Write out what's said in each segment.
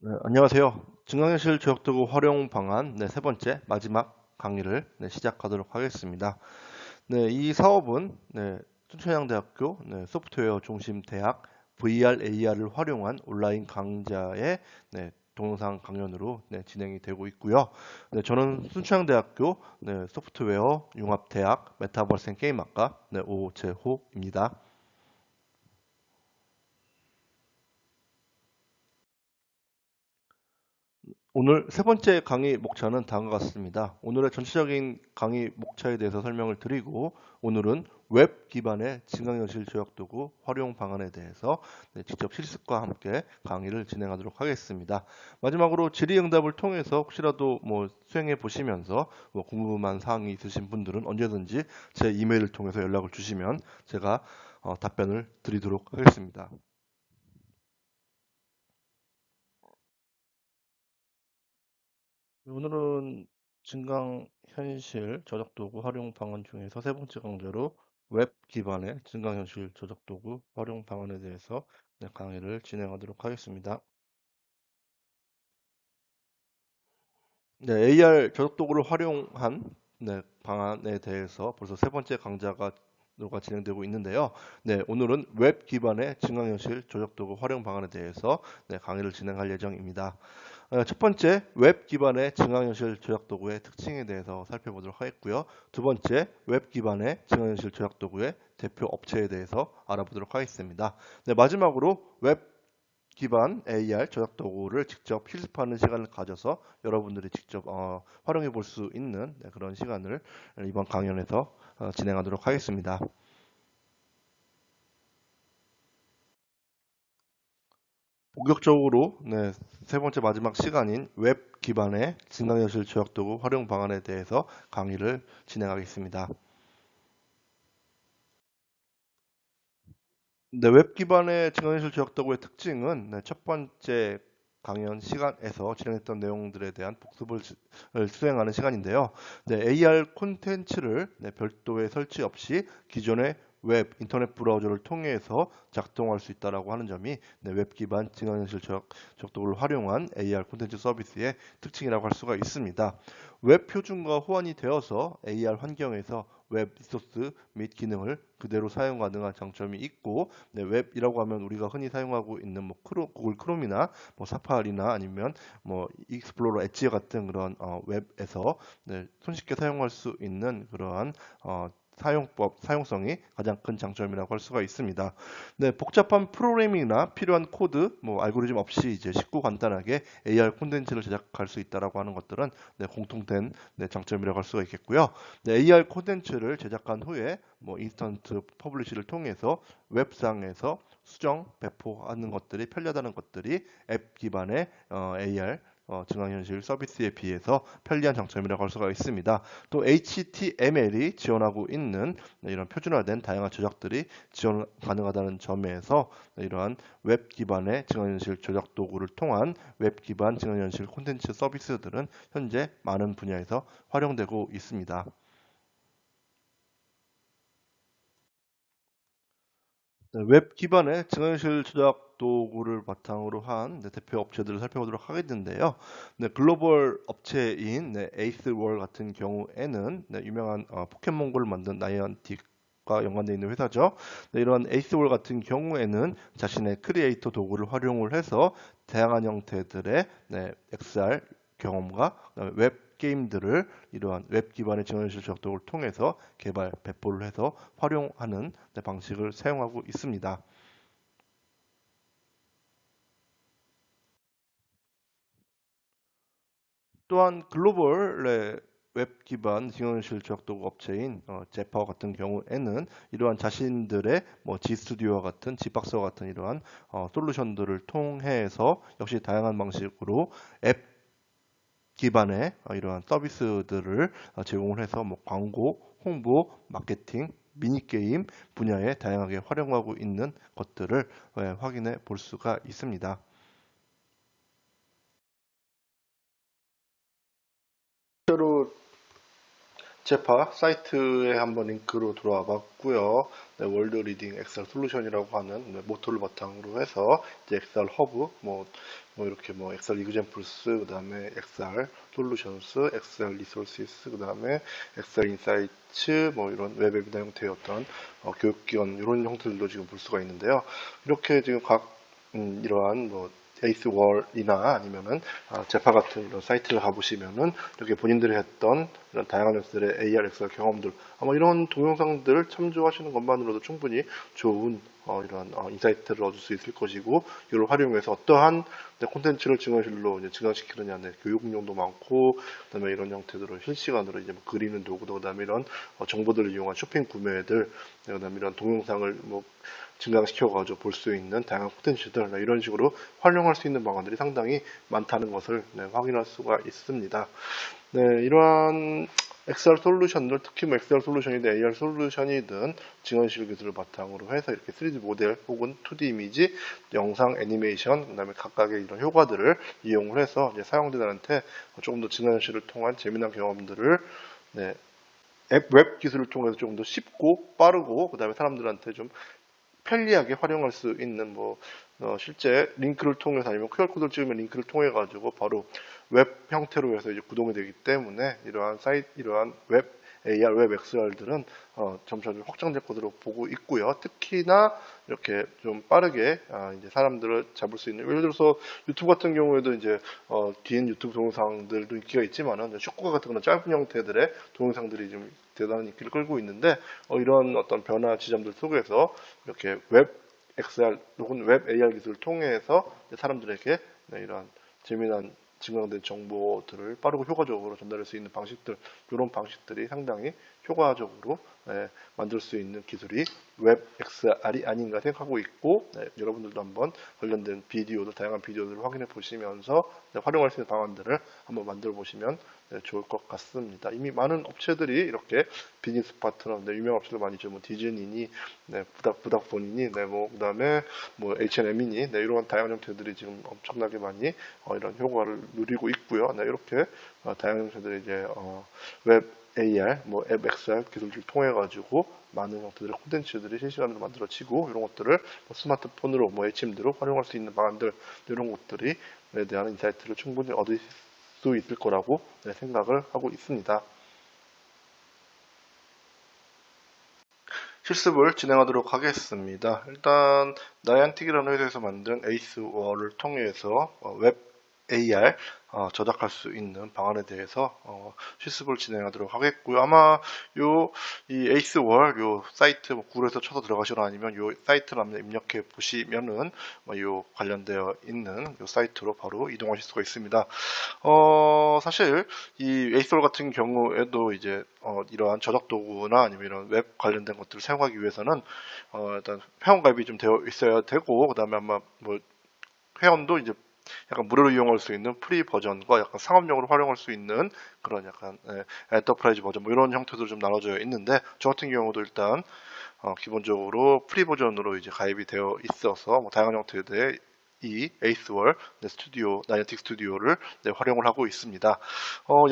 네, 안녕하세요. 증강현실 조약도구 활용 방안 세 번째 마지막 강의를 시작하도록 하겠습니다. 이 사업은 춘천향대학교 소프트웨어 중심 대학 VR, AR을 활용한 온라인 강좌의 동영상 강연으로 진행이 되고 있고요. 저는 순천향대학교 소프트웨어 융합대학 메타버스 앤 게임학과 오재호입니다. 오늘 세 번째 강의 목차는 다음과 같습니다. 오늘의 전체적인 강의 목차에 대해서 설명을 드리고, 오늘은 웹 기반의 증강현실 조약 도구 활용 방안에 대해서 직접 실습과 함께 강의를 진행하도록 하겠습니다. 마지막으로 질의응답을 통해서 혹시라도 수행해 보시면서 궁금한 사항이 있으신 분들은 언제든지 제 이메일을 통해서 연락을 주시면 제가 답변을 드리도록 하겠습니다. 오늘은 증강 현실 저작 도구 활용 방안 중에서 세 번째 강좌로 웹 기반의 증강 현실 저작 도구 활용 방안에 대해서 강의를 진행하도록 하겠습니다. AR 저작 도구를 활용한 방안에 대해서 벌써 세 번째 강좌가 진행되고 있는데요. 오늘은 웹 기반의 증강현실 조작 도구 활용 방안에 대해서 강의를 진행할 예정입니다. 첫 번째, 웹 기반의 증강현실 조작 도구의 특징에 대해서 살펴보도록 하겠고요. 두 번째, 웹 기반의 증강현실 조작 도구의 대표 업체에 대해서 알아보도록 하겠습니다. 마지막으로 웹 기반 AR 조작 도구를 직접 실습하는 시간을 가져서 여러분들이 직접 활용해 볼 수 있는 그런 시간을 이번 강연에서 진행하도록 하겠습니다. 본격적으로 세 번째 마지막 시간인 웹 기반의 증강현실 조작 도구 활용 방안에 대해서 강의를 진행하겠습니다. 웹 기반의 증강현실 조작 도구의 특징은 첫 번째 강연 시간에서 진행했던 내용들에 대한 복습을 수행하는 시간인데요. AR 콘텐츠를 별도의 설치 없이 기존의 웹, 인터넷 브라우저를 통해서 작동할 수 있다고 하는 점이 웹 기반 증강현실 조작 도구를 활용한 AR 콘텐츠 서비스의 특징이라고 할 수가 있습니다. 웹 표준과 호환이 되어서 AR 환경에서 웹 리소스 및 기능을 그대로 사용 가능한 장점이 있고, 웹이라고 하면 우리가 흔히 사용하고 있는 구글 크롬이나 사파리나 아니면 익스플로러 엣지 같은 그런 웹에서 손쉽게 사용할 수 있는 그러한 사용성이 가장 큰 장점이라고 할 수가 있습니다. 복잡한 프로그래밍이나 필요한 코드, 알고리즘 없이 이제 쉽고 간단하게 AR 콘텐츠를 제작할 수 있다라고 하는 것들은 공통된 장점이라고 할 수가 있겠고요. AR 콘텐츠를 제작한 후에 인스턴트 퍼블리시를 통해서 웹상에서 수정, 배포하는 것들이 편리하다는 것들이 앱 기반의 AR 증강현실 서비스에 비해서 편리한 장점이라고 할 수가 있습니다. 또 HTML이 지원하고 있는 이런 표준화된 다양한 조작들이 지원 가능하다는 점에서 이러한 웹 기반의 증강현실 조작 도구를 통한 웹 기반 증강현실 콘텐츠 서비스들은 현재 많은 분야에서 활용되고 있습니다. 웹 기반의 증강현실 조작 도구를 바탕으로 한 대표 업체들을 살펴보도록 하겠는데요. 글로벌 업체인 에이스월 같은 경우에는 유명한 포켓몬고를 만든 나이언틱과 연관되어 있는 회사죠. 이런 에이스월 같은 경우에는 자신의 크리에이터 도구를 활용을 해서 다양한 형태들의 XR 경험과 그다음에 웹 게임들을 이러한 웹 기반의 증강현실 조작도구를 통해서 개발, 배포를 해서 활용하는 방식을 사용하고 있습니다. 또한 글로벌의 웹 기반 증강현실 조작도구 업체인 제파와 같은 경우에는 이러한 자신들의 G스튜디오와 같은 G박스와 같은 이러한 솔루션들을 통해서 역시 다양한 방식으로 앱 기반의 이러한 서비스들을 제공을 해서 광고, 홍보, 마케팅, 미니게임 분야에 다양하게 활용하고 있는 것들을 확인해 볼 수가 있습니다. 실제로 제파 사이트에 한번 링크로 들어와 봤고요. 네, 월드 리딩 엑셀 솔루션이라고 하는 모토를 바탕으로 해서 이제 엑셀 허브, 뭐 이렇게 뭐 엑셀 이그젬플스, 그 다음에 엑셀 솔루션스, 엑셀 리소시스, 그 다음에 엑셀 인사이츠, 뭐 이런 웹 앱이나 형태의 어떤 교육기관 이런 형태들도 지금 볼 수가 있는데요. 이렇게 지금 각 이러한 뭐 에이스월이나 아니면은 제파 같은 이런 사이트를 가보시면은 이렇게 본인들이 했던 이런 다양한 엑셀의 AR 엑셀 경험들 아마 이런 동영상들을 참조하시는 것만으로도 충분히 좋은 이런 인사이트를 얻을 수 있을 것이고 이걸 활용해서 어떠한 콘텐츠를 증언실로 이제 증강시키느냐 교육용도 많고 그다음에 이런 형태들로 실시간으로 이제 뭐 그리는 도구도 그다음에 이런 정보들을 이용한 쇼핑 구매들 그다음에 이런 동영상을 뭐 증강시켜가지고 볼 수 있는 다양한 콘텐츠들 이런 식으로 활용할 수 있는 방안들이 상당히 많다는 것을 확인할 수가 있습니다. 네, 이러한 엑셀 솔루션들, 특히 뭐 엑셀 솔루션이든 AR 솔루션이든 증언실 기술을 바탕으로 해서 이렇게 3D 모델 혹은 2D 이미지, 영상, 애니메이션, 그다음에 각각의 이런 효과들을 이용을 해서 이제 사용자들한테 조금 더 증언실을 통한 재미난 경험들을 네, 웹 기술을 통해서 조금 더 쉽고 빠르고 그다음에 사람들한테 좀 편리하게 활용할 수 있는 실제 링크를 통해서 아니면 QR코드를 찍으면 링크를 통해 가지고 바로 웹 형태로 해서 이제 구동이 되기 때문에 이러한 이러한 웹 AR 웹 XR들은 점차 좀 확장될 것으로 보고 있고요. 특히나 이렇게 좀 빠르게 이제 사람들을 잡을 수 있는 예를 들어서 유튜브 같은 경우에도 이제 긴 유튜브 동영상들도 인기가 있지만은 쇼츠 같은 거는 짧은 형태들의 동영상들이 좀 대단한 인기를 끌고 있는데 이런 어떤 변화 지점들 속에서 이렇게 웹 XR 혹은 웹 AR 기술을 통해서 사람들에게 이러한 재미난 증강된 정보들을 빠르고 효과적으로 전달할 수 있는 방식들, 이런 방식들이 상당히 효과적으로 만들 수 있는 기술이 웹 XR이 아닌가 생각하고 있고, 여러분들도 한번 관련된 비디오들, 다양한 비디오들을 확인해 보시면서 활용할 수 있는 방안들을 한번 만들어 보시면 좋을 것 같습니다. 이미 많은 업체들이 이렇게 비즈니스 파트너, 유명 업체들 많이 있죠. 뭐 디즈니니, 부닥폰이니, 그다음에 뭐 H&M이니, 이런 다양한 형태들이 지금 엄청나게 많이 이런 효과를 누리고 있고요. 이렇게 다양한 형태들이 이제 웹 AR, 뭐 앱 XR 기술을 통해 가지고 많은 형태들의 콘텐츠들이 실시간으로 만들어지고 이런 것들을 뭐 스마트폰으로 뭐 HMD로 활용할 수 있는 방안들 이런 것들이 대한 인사이트를 충분히 얻을 수 있을 거라고 생각을 하고 있습니다. 실습을 진행하도록 하겠습니다. 일단 나이안틱이라는 회사에서 만든 에이스월을 통해서 웹 AR 저작할 수 있는 방안에 대해서 실습을 진행하도록 하겠고요. 아마 이 에이스월 요 사이트 구글에서 쳐서 들어가시거나 아니면 요 사이트를 한번 입력해 보시면은 요 관련되어 있는 요 사이트로 바로 이동하실 수가 있습니다. 사실 이 에이스월 같은 경우에도 이제 이러한 저작 도구나 아니면 이런 웹 관련된 것들을 사용하기 위해서는 일단 회원가입이 좀 되어 있어야 되고 그다음에 아마 뭐 회원도 이제 약간 무료로 이용할 수 있는 프리 버전과 약간 상업용으로 활용할 수 있는 그런 약간 엔터프라이즈 버전 뭐 이런 형태도 좀 나눠져 있는데 저 같은 경우도 일단 기본적으로 프리 버전으로 이제 가입이 되어 있어서 뭐 다양한 형태의 이 에이스월 스튜디오, 나이안틱 스튜디오를 활용을 하고 있습니다.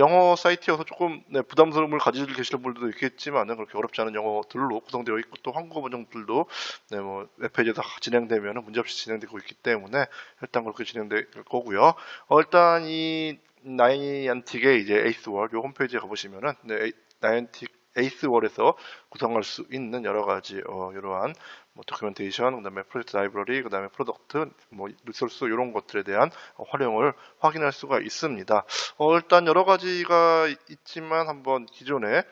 영어 사이트여서 조금 부담스러움을 가지고 계시는 분들도 있겠지만은 그렇게 어렵지 않은 영어들로 구성되어 있고 또 한국어 버전들도 뭐 웹페이지에서 진행되면 문제없이 진행되고 있기 때문에 일단 그렇게 진행될 거고요. 일단 이 나이안틱의 이제 에이스월 요 홈페이지에 가보시면은 나이안틱 에이스월에서 구성할 수 있는 여러 가지 이러한 뭐 도큐멘테이션, 그다음에 프로젝트 라이브러리, 그다음에 프로덕트, 뭐 리소스 이런 것들에 대한 활용을 확인할 수가 있습니다. 일단 여러 가지가 있지만 한번 기존에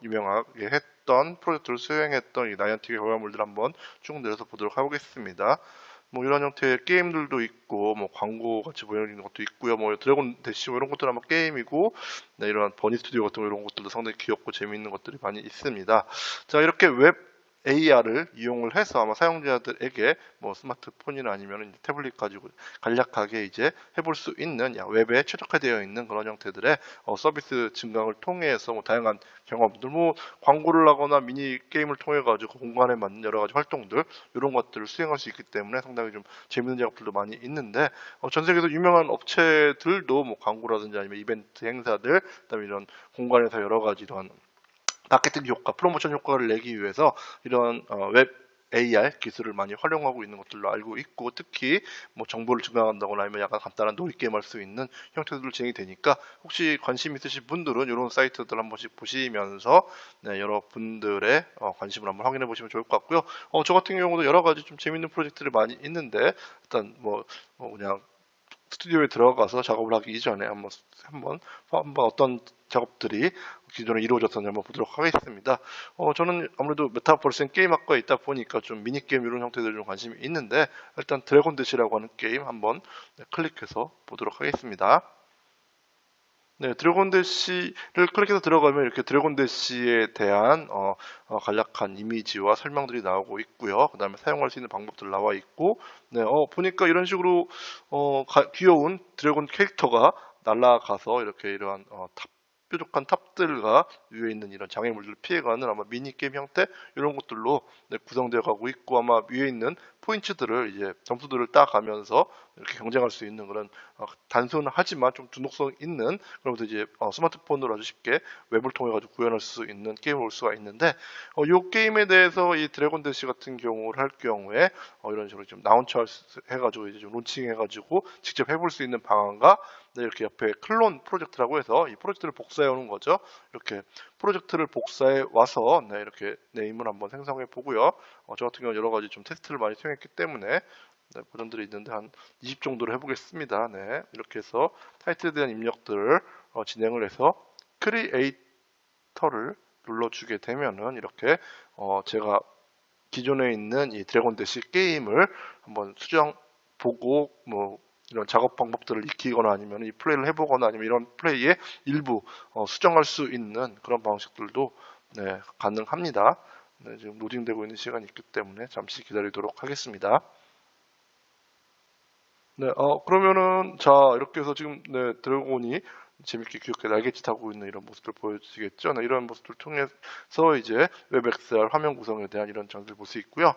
유명하게 했던 프로젝트를 수행했던 이 나이안틱의 결과물들 한번 쭉 내려서 보도록 하겠습니다. 뭐 이런 형태의 게임들도 있고 뭐 광고 같이 보여지는 것도 있고요. 뭐 드래곤 대시 뭐 이런 것들은 아마 게임이고 이런 버니 스튜디오 같은 이런 것들도 상당히 귀엽고 재미있는 것들이 많이 있습니다. 자 이렇게 웹 AR을 이용을 해서 아마 사용자들에게 뭐 스마트폰이나 아니면 태블릿 가지고 간략하게 이제 해볼 수 있는 웹에 최적화되어 있는 그런 형태들의 서비스 증강을 통해서 뭐 다양한 경험들, 뭐 광고를 하거나 미니 게임을 통해 가지고 공간에 맞는 여러 가지 활동들 이런 것들을 수행할 수 있기 때문에 상당히 좀 재밌는 작업들도 많이 있는데 전 세계에서 유명한 업체들도 뭐 광고라든지 아니면 이벤트 행사들, 그다음에 이런 공간에서 여러 가지 이런 마케팅 효과, 프로모션 효과를 내기 위해서 이런 웹 AR 기술을 많이 활용하고 있는 것들로 알고 있고, 특히 뭐 정보를 증강한다거나 아니면 약간 간단한 놀이게임 할 수 있는 형태들로 진행이 되니까, 혹시 관심 있으신 분들은 이런 사이트들 한 번씩 보시면서 여러분들의 관심을 한번 확인해 보시면 좋을 것 같고요. 저 같은 경우도 여러 가지 좀 재밌는 프로젝트들이 많이 있는데, 일단 그냥 스튜디오에 들어가서 작업을 하기 이전에 한번 어떤 작업들이 기존에 이루어졌었는지 한번 보도록 하겠습니다. 저는 아무래도 메타버스 게임학과에 있다 보니까 좀 미니게임 이런 형태들 좀 관심이 있는데, 일단 드래곤 대시라고 하는 게임 한번 클릭해서 보도록 하겠습니다. 네, 드래곤 대시를 클릭해서 들어가면 이렇게 드래곤 대시에 대한 간략한 이미지와 설명들이 나오고 있고요. 그 다음에 사용할 수 있는 방법들 나와 있고, 네, 보니까 이런 식으로 귀여운 드래곤 캐릭터가 날아가서 이렇게 이러한 뾰족한 탑들과 위에 있는 이런 장애물들을 피해가는 아마 미니게임 형태 이런 것들로 구성되어 가고 있고, 아마 위에 있는 포인트들을 이제 점수들을 따가면서 이렇게 경쟁할 수 있는 그런 단순하지만 좀 중독성 있는, 그러면서 이제 스마트폰으로 아주 쉽게 웹을 통해 가지고 구현할 수 있는 게임을 볼 수가 있는데, 이 게임에 대해서 이 드래곤 대시 같은 경우를 할 경우에 이런 식으로 좀 라운처 해가지고 이제 좀 론칭 해가지고 직접 해볼 수 있는 방안과, 네, 이렇게 옆에 클론 프로젝트라고 해서 이 프로젝트를 복사해 오는 거죠. 이렇게 프로젝트를 복사해 와서 이렇게 네임을 한번 생성해 보고요. 저 같은 경우는 여러 가지 좀 테스트를 많이 수행했기 때문에 버전들이 있는데 한 20 정도로 해보겠습니다. 네, 이렇게 해서 타이틀에 대한 입력들을 진행을 해서 크리에이터를 눌러주게 되면은 이렇게 제가 기존에 있는 이 드래곤 대시 게임을 한번 수정 보고 이런 작업 방법들을 익히거나 아니면 이 플레이를 해보거나 아니면 이런 플레이의 일부 수정할 수 있는 그런 방식들도 가능합니다. 네, 지금 로딩되고 있는 시간이 있기 때문에 잠시 기다리도록 하겠습니다. 네, 그러면은 자, 이렇게 해서 지금 드래곤이 재밌게 귀엽게 날갯짓 하고 있는 이런 모습들 보여주시겠죠? 네, 이런 모습들을 통해서 이제 웹 XR 화면 구성에 대한 이런 장치를 볼 수 있고요.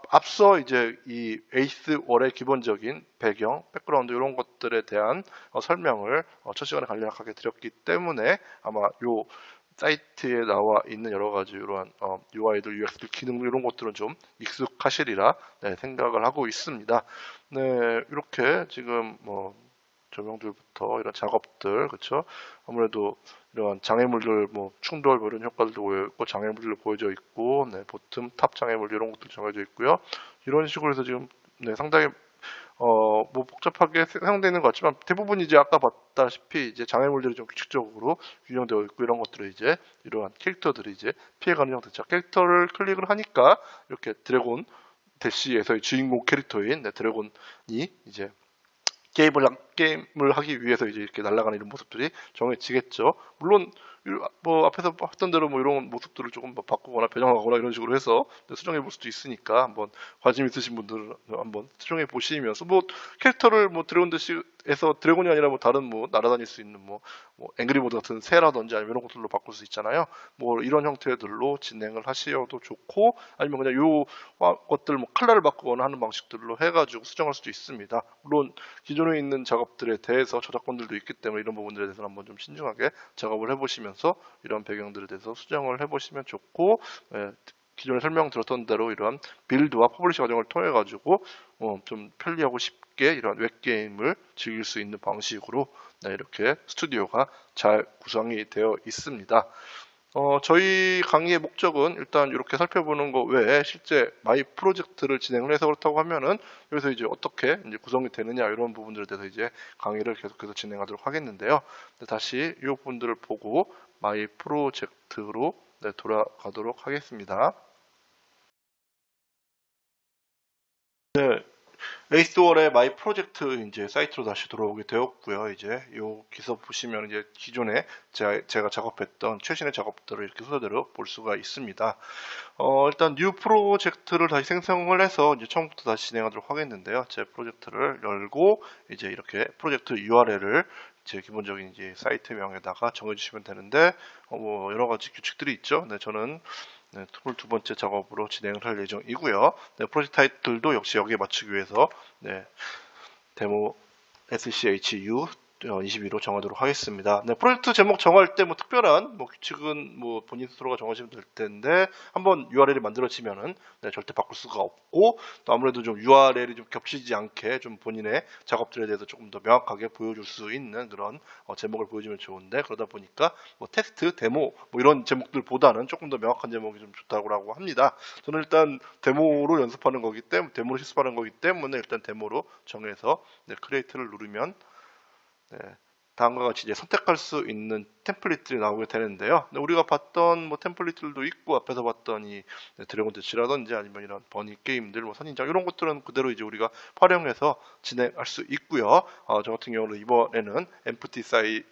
앞서 이제 이 에이스 월의 기본적인 배경, 백그라운드 이런 것들에 대한 설명을 첫 시간에 간략하게 드렸기 때문에 아마 요 사이트에 나와 있는 여러 가지 이러한 UI들, UX들, 기능 이런 것들은 좀 익숙하시리라 생각을 하고 있습니다. 네, 이렇게 지금 조명들부터 이런 작업들, 그렇죠? 아무래도 이런 장애물들, 충돌 이런 효과들도 보여 있고, 장애물들 보여져 있고, 네, 보텀, 탑 장애물 이런 것들 정해져 있고요. 이런 식으로 해서 지금 상당히 복잡하게 사용되는 것 같지만, 대부분 이제 아까 봤다시피 이제 장애물들이 좀 규칙적으로 규정되어 있고, 이런 것들을 이제 이러한 캐릭터들이 이제 피해가는 형태죠. 캐릭터를 클릭을 하니까 이렇게 드래곤 대시에서의 주인공 캐릭터인 드래곤이 이제 게임을 하기 위해서 이제 이렇게 날아가는 이런 모습들이 정해지겠죠. 물론 앞에서 봤던 대로 이런 모습들을 조금 바꾸거나 변형하거나 이런 식으로 해서 수정해 볼 수도 있으니까 한번 관심 있으신 분들은 한번 수정해 보시면서 캐릭터를 드래곤 대시에서 드래곤이 아니라 다른 날아다닐 수 있는 앵그리버드 같은 새라든지 아니면 이런 것들로 바꿀 수 있잖아요. 이런 형태들로 진행을 하셔도 좋고, 아니면 그냥 요 것들 컬러를 바꾸거나 하는 방식들로 해가지고 수정할 수도 있습니다. 물론 기존에 있는 작업들에 대해서 저작권들도 있기 때문에 이런 부분들에 대해서 한번 좀 신중하게 작업을 해보시면서 이런 배경들에 대해서 수정을 해보시면 좋고, 기존에 설명드렸던 대로 이러한 빌드와 퍼블리시 과정을 통해 가지고 좀 편리하고 쉽게 이런 웹게임을 즐길 수 있는 방식으로 이렇게 스튜디오가 잘 구성이 되어 있습니다. 저희 강의의 목적은 일단 이렇게 살펴보는 것 외에 실제 마이 프로젝트를 진행을 해서 그렇다고 하면은 여기서 이제 어떻게 이제 구성이 되느냐 이런 부분들에 대해서 이제 강의를 계속해서 진행하도록 하겠는데요. 다시 이 부분들을 보고 마이 프로젝트로 돌아가도록 하겠습니다. 네, 에이스월의 마이 프로젝트 이제 사이트로 다시 돌아오게 되었고요. 이제 여기서 보시면 이제 기존에 제가 작업했던 최신의 작업들을 이렇게 순서대로 볼 수가 있습니다. 일단 뉴 프로젝트를 다시 생성을 해서 이제 처음부터 다시 진행하도록 하겠는데요. 제 프로젝트를 열고 이제 이렇게 프로젝트 URL을 제 기본적인 이제 사이트명에다가 정해주시면 되는데 여러 가지 규칙들이 있죠. 네, 저는 22번째 작업으로 진행을 할 예정이고요. 프로젝트 타이틀도 역시 여기에 맞추기 위해서 데모 SCHU 22로 정하도록 하겠습니다. 네, 프로젝트 제목 정할 때 뭐 특별한 뭐 규칙은 뭐 본인 스스로가 정하시면 될 텐데 한번 URL이 만들어지면은 네, 절대 바꿀 수가 없고 또 아무래도 좀 URL이 좀 겹치지 않게 좀 본인의 작업들에 대해서 조금 더 명확하게 보여줄 수 있는 그런 제목을 보여주면 좋은데 그러다 보니까 뭐 테스트, 데모 뭐 이런 제목들보다는 조금 더 명확한 제목이 좀 좋다고 합니다. 저는 일단 데모로 연습하는 거기 때문에 데모로 실습하는 거기 때문에 일단 데모로 정해서 네, 크리에이트를 누르면 네, 다음과 같이 이제 선택할 수 있는 템플릿들이 나오게 되는데요. 네, 우리가 봤던 뭐 템플릿들도 있고 앞에서 봤던 이 네, 드래곤 대치라든지 아니면 이런 버니 게임들, 뭐 선인장 이런 것들은 그대로 이제 우리가 활용해서 진행할 수 있고요. 저 같은 경우는 이번에는 empty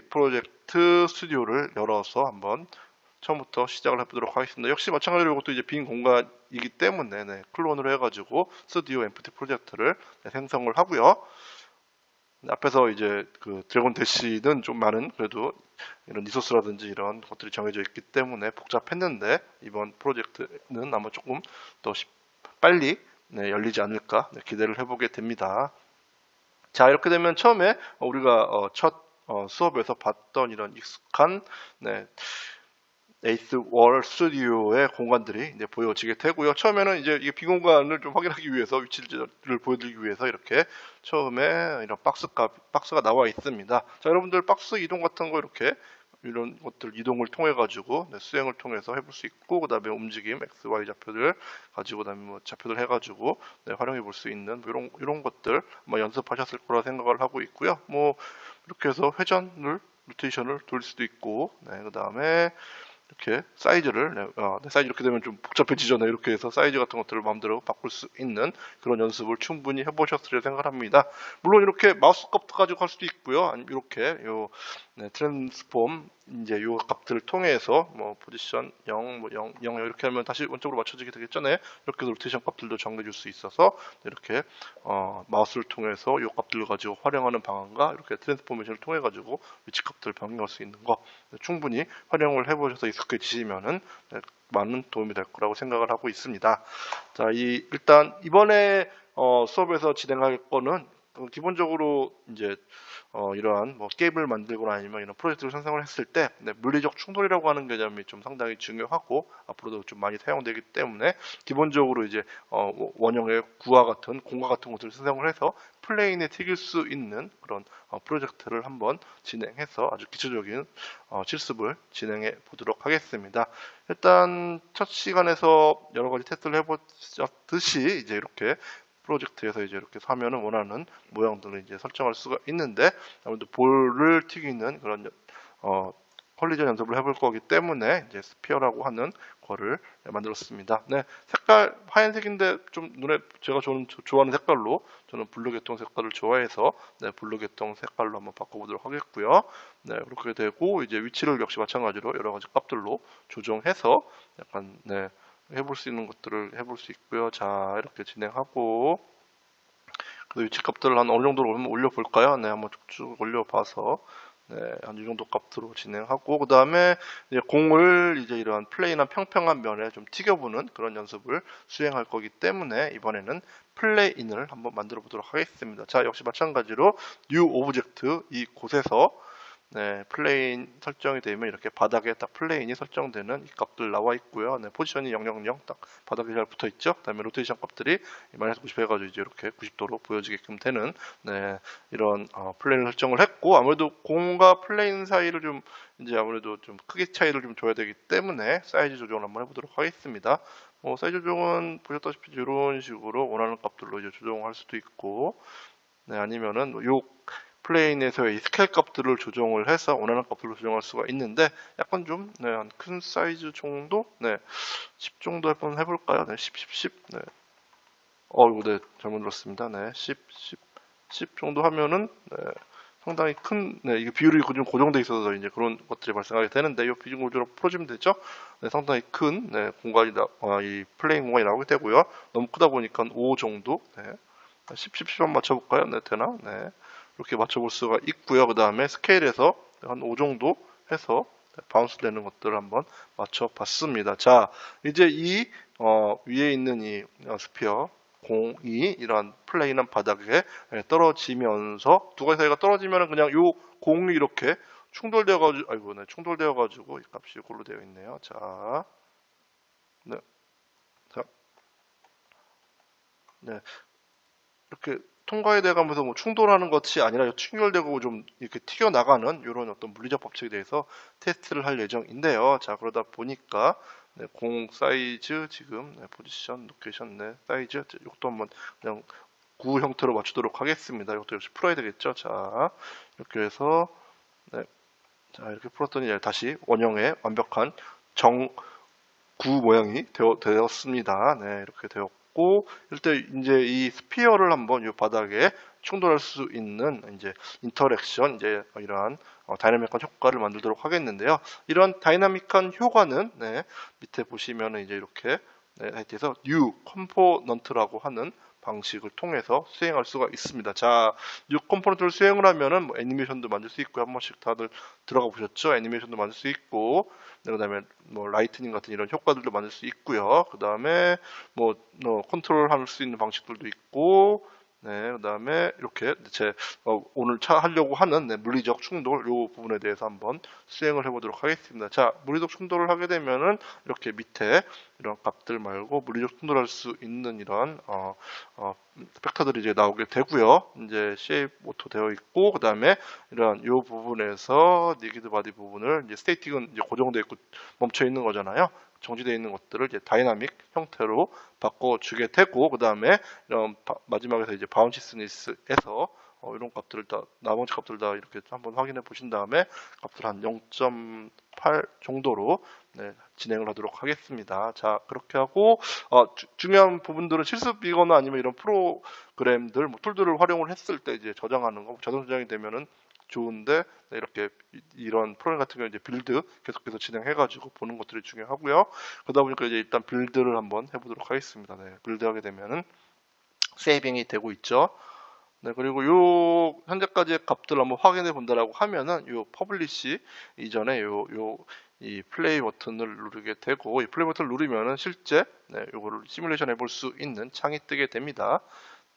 프로젝트 스튜디오를 열어서 한번 처음부터 시작을 해보도록 하겠습니다. 역시 마찬가지로 이것도 이제 빈 공간이기 때문에 네, 클론으로 해가지고 스튜디오 empty 프로젝트를 네, 생성을 하고요. 앞에서 이제 그 드래곤 대시는 좀 많은 그래도 이런 리소스라든지 이런 것들이 정해져 있기 때문에 복잡했는데 이번 프로젝트는 아마 조금 더 빨리 네, 열리지 않을까 네, 기대를 해보게 됩니다. 자, 이렇게 되면 처음에 우리가 첫 수업에서 봤던 이런 익숙한 네, 에이스 월 스튜디오의 공간들이 이제 보여지게 되고요. 처음에는 이제 이 비공간을 좀 확인하기 위해서 위치를 보여드리기 위해서 이렇게 처음에 이런 박스가 나와 있습니다. 자, 여러분들 박스 이동 같은 거 이렇게 이런 것들 이동을 통해 가지고 네, 수행을 통해서 해볼 수 있고 그 다음에 움직임 x, y 좌표들 가지고 그다음에 뭐 좌표들 해가지고 네, 활용해 볼 수 있는 뭐 이런 것들 뭐 연습하셨을 거라 생각을 하고 있고요. 뭐 이렇게 해서 회전을 로테이션을 돌릴 수도 있고 네, 그 다음에 이렇게 사이즈를 사이즈 이렇게 되면 좀 복잡해지잖아요. 이렇게 해서 사이즈 같은 것들을 마음대로 바꿀 수 있는 그런 연습을 충분히 해보셨으리라 생각합니다. 물론 이렇게 마우스 값 가지고 할 수도 있고요. 아니면 이렇게 요 트랜스폼 이제 요 값들을 통해서 뭐 포지션 0, 뭐 0, 0 이렇게 하면 다시 원쪽으로 맞춰지게 되겠잖아요. 이렇게 로테이션 값들도 정해줄 수 있어서 이렇게 마우스를 통해서 요 값들을 가지고 활용하는 방안과 이렇게 트랜스포메이션을 통해 가지고 위치 값들을 변경할 수 있는 거 충분히 활용을 해보셔서 익숙해지시면은 많은 도움이 될 거라고 생각을 하고 있습니다. 자, 일단 이번에 수업에서 진행할 거는 기본적으로 이제 이러한 뭐 게임을 만들거나 아니면 이런 프로젝트를 생성을 했을 때 물리적 충돌이라고 하는 개념이 좀 상당히 중요하고 앞으로도 좀 많이 사용되기 때문에 기본적으로 이제 원형의 구와 같은 공과 같은 것들을 생성을 해서 플레인에 튀길 수 있는 그런 프로젝트를 한번 진행해서 아주 기초적인 실습을 진행해 보도록 하겠습니다. 일단 첫 시간에서 여러 가지 테스트를 해보셨듯이 이제 이렇게 프로젝트에서 이제 이렇게 화면을 원하는 모양들을 이제 설정할 수가 있는데 아무래도 볼을 튀기는 그런 컬리전 연습을 해볼 거기 때문에 이제 스피어라고 하는 거를 만들었습니다. 네, 색깔 하얀색인데 좀 눈에 제가 좋아하는 색깔로 저는 블루 계통 색깔을 좋아해서 네, 블루 계통 색깔로 한번 바꿔보도록 하겠고요. 네, 그렇게 되고 이제 위치를 역시 마찬가지로 여러 가지 값들로 조정해서 약간 네, 해볼 수 있는 것들을 해볼 수 있고요. 자, 이렇게 진행하고 그 위치 값들을 한 어느 정도로 올려볼까요? 네, 한번 쭉 올려봐서 네, 한 이 정도 값으로 진행하고 그 다음에 이제 공을 이제 이런 플레인한 평평한 면에 좀 튀겨보는 그런 연습을 수행할 거기 때문에 이번에는 플레인을 한번 만들어 보도록 하겠습니다. 자, 역시 마찬가지로 뉴 오브젝트 이 곳에서 네, 플레인 설정이 되면 이렇게 바닥에 딱 플레인이 설정되는 이 값들 나와 있고요. 네, 포지션이 000 딱 바닥에 잘 붙어 있죠. 그다음에 로테이션 값들이 마이너스 90 해가지고 이제 이렇게 90도로 보여지게끔 되는 네, 이런 플레인을 설정을 했고 아무래도 공과 플레인 사이를 좀 이제 아무래도 좀 크기 차이를 좀 줘야 되기 때문에 사이즈 조정을 한번 해보도록 하겠습니다. 사이즈 조정은 보셨다시피 이런 식으로 원하는 값들로 이제 조정할 수도 있고 네, 아니면은 요 플레인에서의 스케일 값들을 조정을 해서 원하는 값들로 조정할 수가 있는데 약간 좀 큰 사이즈 정도 10 정도 한번 해볼까요? 네, 10 네. 이거 네 잘못 들었습니다. 네, 10 정도 하면은 상당히 큰 이게 비율이 좀 고정돼 있어서 이제 그런 것들이 발생하게 되는데 이 비중 구조로 풀어주면 되죠. 네, 상당히 큰 공간이 이 플레인 공간이 나오게 되고요. 너무 크다 보니까 5 정도 10 한번 맞춰볼까요? 네, 되나? 네. 이렇게 맞춰볼 수가 있고요. 그 다음에 스케일에서 한 5 정도 해서 바운스 되는 것들을 한번 맞춰봤습니다. 자, 이제 이 위에 있는 이 스피어 공이 이런 플레이는 바닥에 떨어지면서 두 가지 사이가 떨어지면은 그냥 요 공이 이렇게 충돌되어 가지고 아이고 네 충돌되어 가지고 이 값이 이걸로 되어 있네요. 자, 네, 자, 네 이렇게 통과해 돼가면서 뭐 충돌하는 것이 아니라 충돌되고 좀 이렇게 튀어나가는 이런 어떤 물리적 법칙에 대해서 테스트를 할 예정인데요. 자, 그러다 보니까 네, 공 사이즈 지금 네, 포지션, 로케이션, 네, 사이즈 이것도 한번 그냥 구 형태로 맞추도록 하겠습니다. 이것도 역시 풀어야 되겠죠. 자, 이렇게 해서 네, 자 이렇게 풀었더니 다시 원형의 완벽한 정 구 모양이 되었습니다. 네, 이렇게 되었고, 일단 이제 이 스피어를 한번 이 바닥에 충돌할 수 있는 이제 인터랙션, 이제 이러한 다이나믹한 효과를 만들도록 하겠는데요. 이런 다이나믹한 효과는 네, 밑에 보시면은 이제 이렇게 네, 해서 new component라고 하는 방식을 통해서 수행할 수가 있습니다. 자, new 컴포넌트를 수행을 하면은 뭐 애니메이션도 만들 수 있고요. 한 번씩 다들 들어가 보셨죠? 애니메이션도 만들 수 있고, 네, 그다음에 뭐 라이트닝 같은 이런 효과들도 만들 수 있고요. 그다음에 뭐 컨트롤 할 수 있는 방식들도 있고, 네, 그다음에 이렇게 제 오늘 하려고 하는 네, 물리적 충돌 요 부분에 대해서 한번 수행을 해보도록 하겠습니다. 자, 물리적 충돌을 하게 되면은 이렇게 밑에 이런 값들 말고 물리적 충돌할 수 있는 이런 벡터들이 이제 나오게 되고요. 이제 쉐입 오토 되어 있고, 그다음에 이런 요 부분에서 니기드 바디 부분을 이제 스테이틱은 이제 고정되어 있고 멈춰 있는 거잖아요. 정지되어 있는 것들을 이제 다이나믹 형태로 바꿔주게 되고, 그 다음에 이런 마지막에서 이제 바운시스니스에서 이런 값들을 다 나머지 값들 다 이렇게 한번 확인해 보신 다음에 값을 한 0.8 정도로 네, 진행을 하도록 하겠습니다. 자, 그렇게 하고 중요한 부분들은 실습이거나 아니면 이런 프로그램들, 뭐 툴들을 활용을 했을 때 이제 저장하는 거, 자동 저장이 되면은 좋은데 네, 이렇게 이런 프로그램 같은 경우 이제 빌드 계속해서 진행해가지고 보는 것들이 중요하고요. 그러다 보니까 이제 일단 빌드를 한번 해보도록 하겠습니다. 네, 빌드하게 되면은 세이빙이 되고 있죠. 네, 그리고 요 현재까지의 값들 한번 확인해 본다라고 하면은 요 퍼블리시 이전에 이 플레이 버튼을 누르게 되고 이 플레이 버튼을 누르면은 실제 네, 요거를 시뮬레이션 해볼 수 있는 창이 뜨게 됩니다.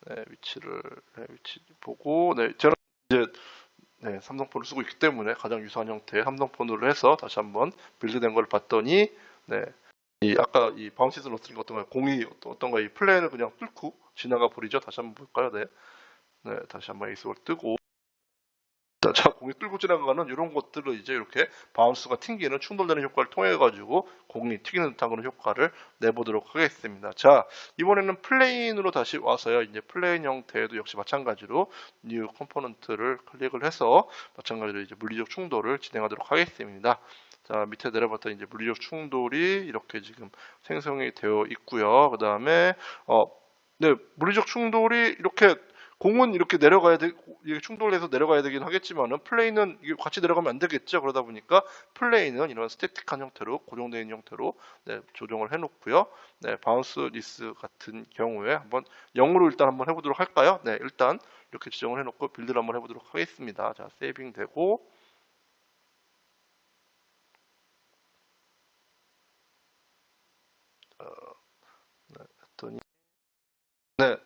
네, 위치 보고 네, 저는 이제 네, 삼성폰을 쓰고 있기 때문에 가장 유사한 형태의 삼성폰으로 해서 다시 한번 빌드된 걸 봤더니 네, 이 아까 이 바운시스 로스팅 어떤가요? 공이 어떤가 이 플레이를 그냥 뚫고 지나가 버리죠. 다시 한번 볼까요? 네, 네, 다시 한번 에이스볼 뜨고 자, 공이 뚫고 지나가는 이런 것들을 이제 이렇게 바운스가 튕기는 충돌되는 효과를 통해 가지고 공이 튀기는 듯한 그런 효과를 내보도록 하겠습니다. 자, 이번에는 플레인으로 다시 와서요. 이제 플레인 형태에도 역시 마찬가지로 뉴 컴포넌트를 클릭을 해서 마찬가지로 이제 물리적 충돌을 진행하도록 하겠습니다. 자, 밑에 내려봤더니 이제 물리적 충돌이 이렇게 지금 생성이 되어 있고요. 그 다음에 네, 물리적 충돌이 이렇게 공은 이렇게 내려가야 돼, 충돌해서 내려가야 되긴 하겠지만은 플레이는 이게 같이 내려가면 안 되겠죠. 그러다 보니까 플레이는 이런 스태틱한 형태로 고정되어 있는 형태로 네, 조정을 해놓고요. 네, 바운스 리스 같은 경우에 한번 0으로 일단 한번 해보도록 할까요? 네, 일단 이렇게 지정을 해놓고 빌드를 한번 해보도록 하겠습니다. 자, 세이빙 되고 네, 했더니 네,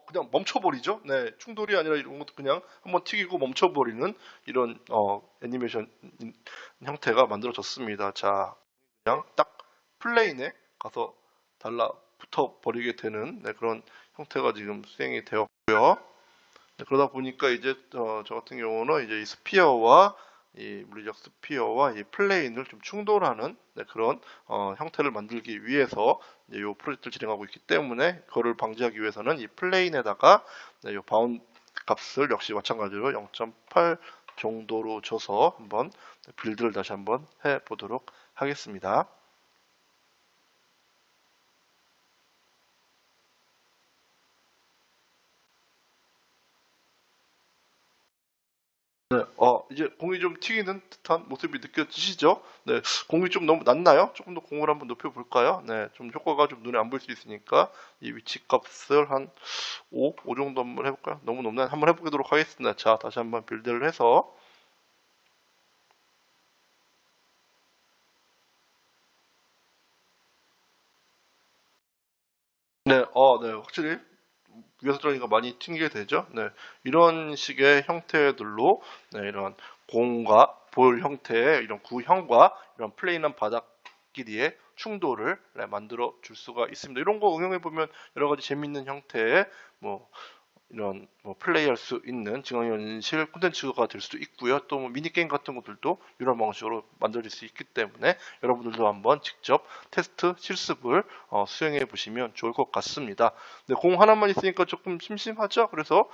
그냥 멈춰버리죠. 네, 충돌이 아니라 이런 것도 그냥 한번 튀기고 멈춰버리는 이런 애니메이션 형태가 만들어졌습니다. 자, 그냥 딱 플레인에 가서 달라붙어 버리게 되는 네, 그런 형태가 지금 수행이 되었고요. 네, 그러다 보니까 이제 저 같은 경우는 이제 이 스피어와 이 물리적 스피어와 이 플레인을 좀 충돌하는 네, 그런 형태를 만들기 위해서 이제 이 프로젝트를 진행하고 있기 때문에 그거를 방지하기 위해서는 이 플레인에다가 네, 이 바운드 값을 역시 마찬가지로 0.8 정도로 줘서 한번 빌드를 다시 한번 해 보도록 하겠습니다. 네, 이제 공이 좀 튀기는 듯한 모습이 느껴지시죠? 네, 공이 좀 너무 낮나요? 조금 더 공을 한번 높여볼까요? 네, 좀 효과가 좀 눈에 안 보일 수 있으니까 이 위치 값을 한 5 정도 한번 해볼까요? 너무 높나요? 한번 해보도록 하겠습니다. 자, 다시 한번 빌드를 해서 네, 네, 확실히 위에서 들어가니까 많이 튕기게 되죠. 네, 이런 식의 형태들로 네, 이런 공과 볼 형태의 이런 구형과 이런 플레인한 바닥 길이의 충돌을 네, 만들어 줄 수가 있습니다. 이런 거 응용해 보면 여러 가지 재밌는 형태의 뭐 이런 뭐 플레이할 수 있는 증강현실 콘텐츠가 될 수도 있고요. 또 뭐 미니게임 같은 것들도 이런 방식으로 만들어질 수 있기 때문에 여러분들도 한번 직접 테스트 실습을 수행해 보시면 좋을 것 같습니다. 네, 공 하나만 있으니까 조금 심심하죠? 그래서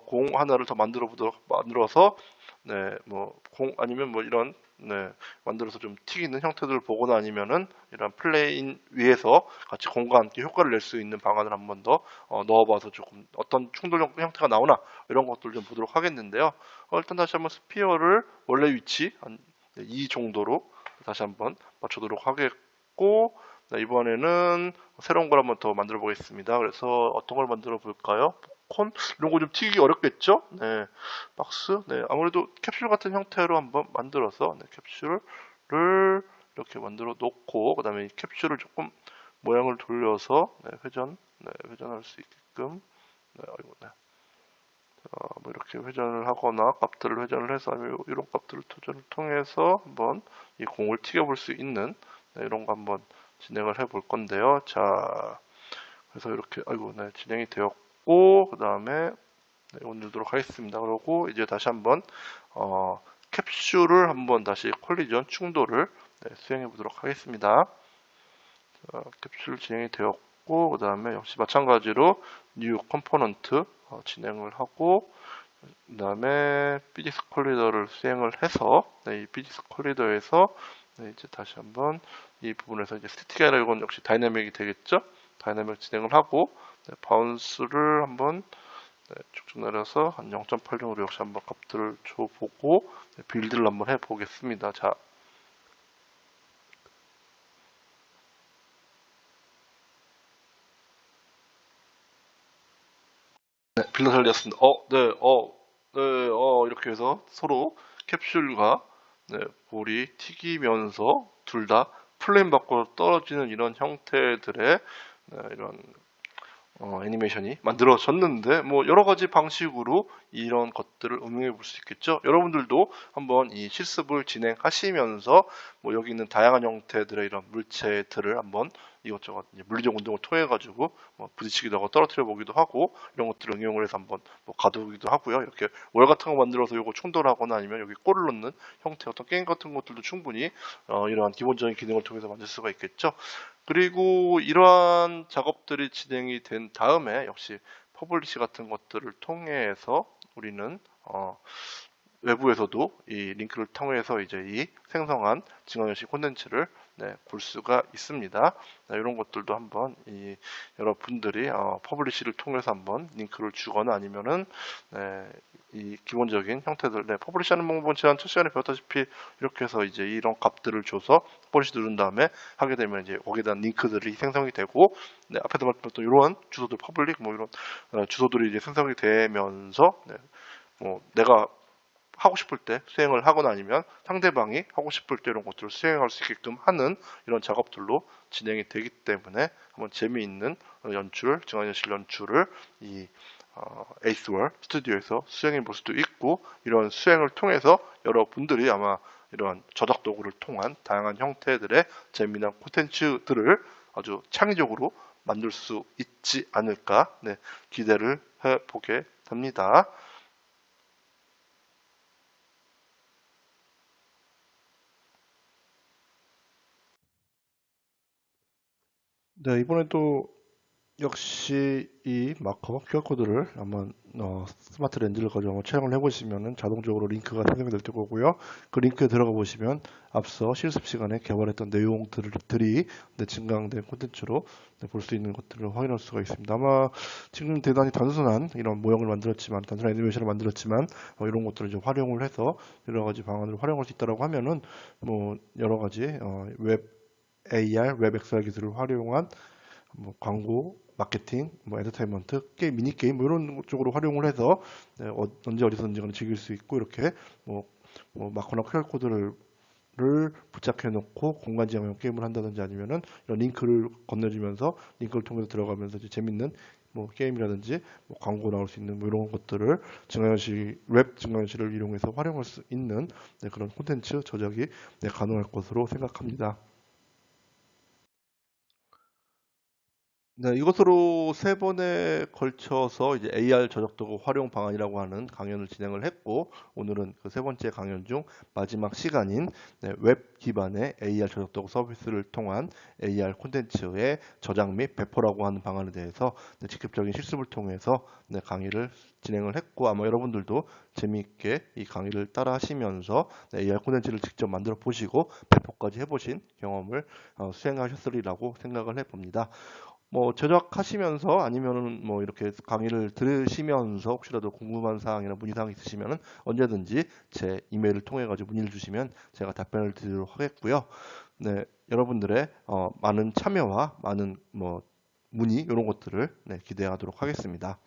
공 하나를 더 만들어서 네, 뭐 공 아니면 뭐 이런 네, 만들어서 좀 튀기는 형태들을 보거나 아니면은 이런 플레인 위에서 같이 공과 함께 효과를 낼 수 있는 방안을 한번 더 넣어봐서 조금 어떤 충돌 형태가 나오나 이런 것들 좀 보도록 하겠는데요. 일단 다시 한번 스피어를 원래 위치 한 2 정도로 다시 한번 맞춰도록 하겠고 네, 이번에는 새로운 걸 한번 더 만들어 보겠습니다. 그래서 어떤 걸 만들어 볼까요? 콘 이런 거 좀 튀기기 어렵겠죠? 네, 박스. 네, 아무래도 캡슐 같은 형태로 한번 만들어서 네, 캡슐을 이렇게 만들어 놓고 그다음에 이 캡슐을 조금 모양을 돌려서 네, 회전할 수 있게끔 네, 아이고, 네. 뭐 이렇게 회전을 하거나 값들을 회전을 해서 이런 값들을 통해서 한번 이 공을 튀겨볼 수 있는 네, 이런 거 한번 진행을 해 볼 건데요. 자, 그래서 이렇게 아이고 네, 진행이 되었고 그 다음에 네, 누르도록 하겠습니다. 그리고 이제 다시 한번 캡슐을 한번 다시 콜리전 충돌을 네, 수행해 보도록 하겠습니다. 캡슐 진행이 되었고 그 다음에 역시 마찬가지로 뉴 컴포넌트 진행을 하고 그 다음에 비지스 콜리더를 수행을 해서 네, 이 비지스 콜리더에서 네, 이제 다시 한번 이 부분에서 이제 스태틱이 아니라 이건 역시 다이내믹이 되겠죠. 다이내믹 진행을 하고 네, 바운스를 한번 네, 쭉쭉 내려서 한 0.80으로 역시 한번 값들을 줘보고 네, 빌드를 한번 해보겠습니다. 자, 네, 빌드 살렸습니다. 이렇게 해서 서로 캡슐과 네, 볼이 튀기면서 둘 다 플레임 밖으로 떨어지는 이런 형태들의 네, 이런 애니메이션이 만들어졌는데 뭐 여러 가지 방식으로 이런 것들을 응용해 볼 수 있겠죠. 여러분들도 한번 이 실습을 진행하시면서 뭐 여기 있는 다양한 형태들의 이런 물체들을 한번 이것저것 물리적 운동을 통해 가지고 뭐 부딪히기도 하고 떨어뜨려 보기도 하고 이런 것들을 응용을 해서 한번 뭐 가두기도 하고요. 이렇게 월 같은 거 만들어서 이거 충돌하거나 아니면 여기 골을 넣는 형태 어떤 게임 같은 것들도 충분히 이러한 기본적인 기능을 통해서 만들 수가 있겠죠. 그리고 이러한 작업들이 진행이 된 다음에 역시 퍼블리시 같은 것들을 통해서 우리는 외부에서도 이 링크를 통해서 이제 이 생성한 증강현실 콘텐츠를 네, 볼 수가 있습니다. 네, 이런 것들도 한번 여러분들이 퍼블리시를 통해서 한번 링크를 주거나 아니면은 네, 이 기본적인 형태들, 네, 퍼블리시하는 방법은 제가 첫 시간에 배웠다시피 이렇게 해서 이제 이런 값들을 줘서 퍼블리시 누른 다음에 하게 되면 이제 거기에 대한 링크들이 생성이 되고 네, 앞에서 말씀드렸던 이러한 주소들 퍼블릭 뭐 이런 주소들이 이제 생성이 되면서 네, 뭐 내가 하고 싶을 때 수행을 하거나 아니면 상대방이 하고 싶을 때 이런 것들을 수행할 수 있게끔 하는 이런 작업들로 진행이 되기 때문에 한번 재미있는 연출, 증강현실 연출을 이 에이스월 스튜디오에서 수행해 볼 수도 있고 이런 수행을 통해서 여러분들이 아마 이러한 저작 도구를 통한 다양한 형태들의 재미난 콘텐츠들을 아주 창의적으로 만들 수 있지 않을까 네, 기대를 해보게 됩니다. 네, 이번에도 역시 이 마커 QR코드를 한번 스마트 렌즈를 가지고 한번 촬영을 해보시면 자동적으로 링크가 생성이 될 거고요. 그 링크에 들어가 보시면 앞서 실습 시간에 개발했던 내용들이 증강된 콘텐츠로 볼 수 있는 것들을 확인할 수가 있습니다. 아마 지금 대단히 단순한 이런 모형을 만들었지만, 단순한 애니메이션을 만들었지만 이런 것들을 좀 활용을 해서 여러 가지 방안을 활용할 수 있다고 하면은 뭐 여러 가지 웹 AR, 웹 XR 기술을 활용한 뭐 광고, 마케팅, 뭐 엔터테인먼트, 게임, 미니게임 뭐 이런 쪽으로 활용을 해서 네, 언제 어디서든지 간에 즐길 수 있고 이렇게 뭐 마커나 QR코드를 부착해 놓고 공간 지향형 게임을 한다든지 아니면은 이런 링크를 건네주면서 링크를 통해서 들어가면서 이제 재밌는 뭐 게임이라든지 뭐 광고 나올 수 있는 뭐 이런 것들을 증강현실, 웹 증강현실을 이용해서 활용할 수 있는 네, 그런 콘텐츠 저작이 네, 가능할 것으로 생각합니다. 네, 이것으로 세 번에 걸쳐서 이제 AR 저작 도구 활용 방안이라고 하는 강연을 진행을 했고, 오늘은 그 세 번째 강연 중 마지막 시간인 네, 웹 기반의 AR 저작 도구 서비스를 통한 AR 콘텐츠의 저장 및 배포라고 하는 방안에 대해서 네, 직접적인 실습을 통해서 네, 강의를 진행을 했고, 아마 여러분들도 재미있게 이 강의를 따라 하시면서 네, AR 콘텐츠를 직접 만들어 보시고 배포까지 해보신 경험을 수행하셨으리라고 생각을 해봅니다. 뭐 제작하시면서 아니면은 뭐 이렇게 강의를 들으시면서 혹시라도 궁금한 사항이나 문의사항 있으시면은 언제든지 제 이메일을 통해 가지고 문의를 주시면 제가 답변을 드리도록 하겠고요. 네, 여러분들의 많은 참여와 많은 뭐 문의 이런 것들을 네, 기대하도록 하겠습니다.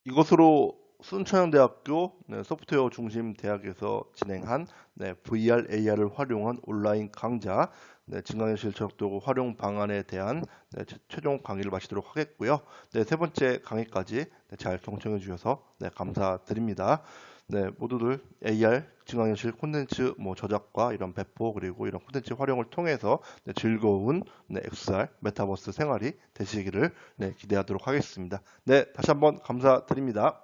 이것으로 순천향대학교 네, 소프트웨어 중심 대학에서 진행한 네, VR, AR을 활용한 온라인 강좌, 네, 증강현실 저작도구 활용 방안에 대한 네, 최종 강의를 마치도록 하겠고요. 네, 세 번째 강의까지 네, 잘 경청해 주셔서 네, 감사드립니다. 네, 모두들 AR, 증강현실 콘텐츠 뭐 저작과 이런 배포 그리고 이런 콘텐츠 활용을 통해서 네, 즐거운 네, XR 메타버스 생활이 되시기를 네, 기대하도록 하겠습니다. 네, 다시 한번 감사드립니다.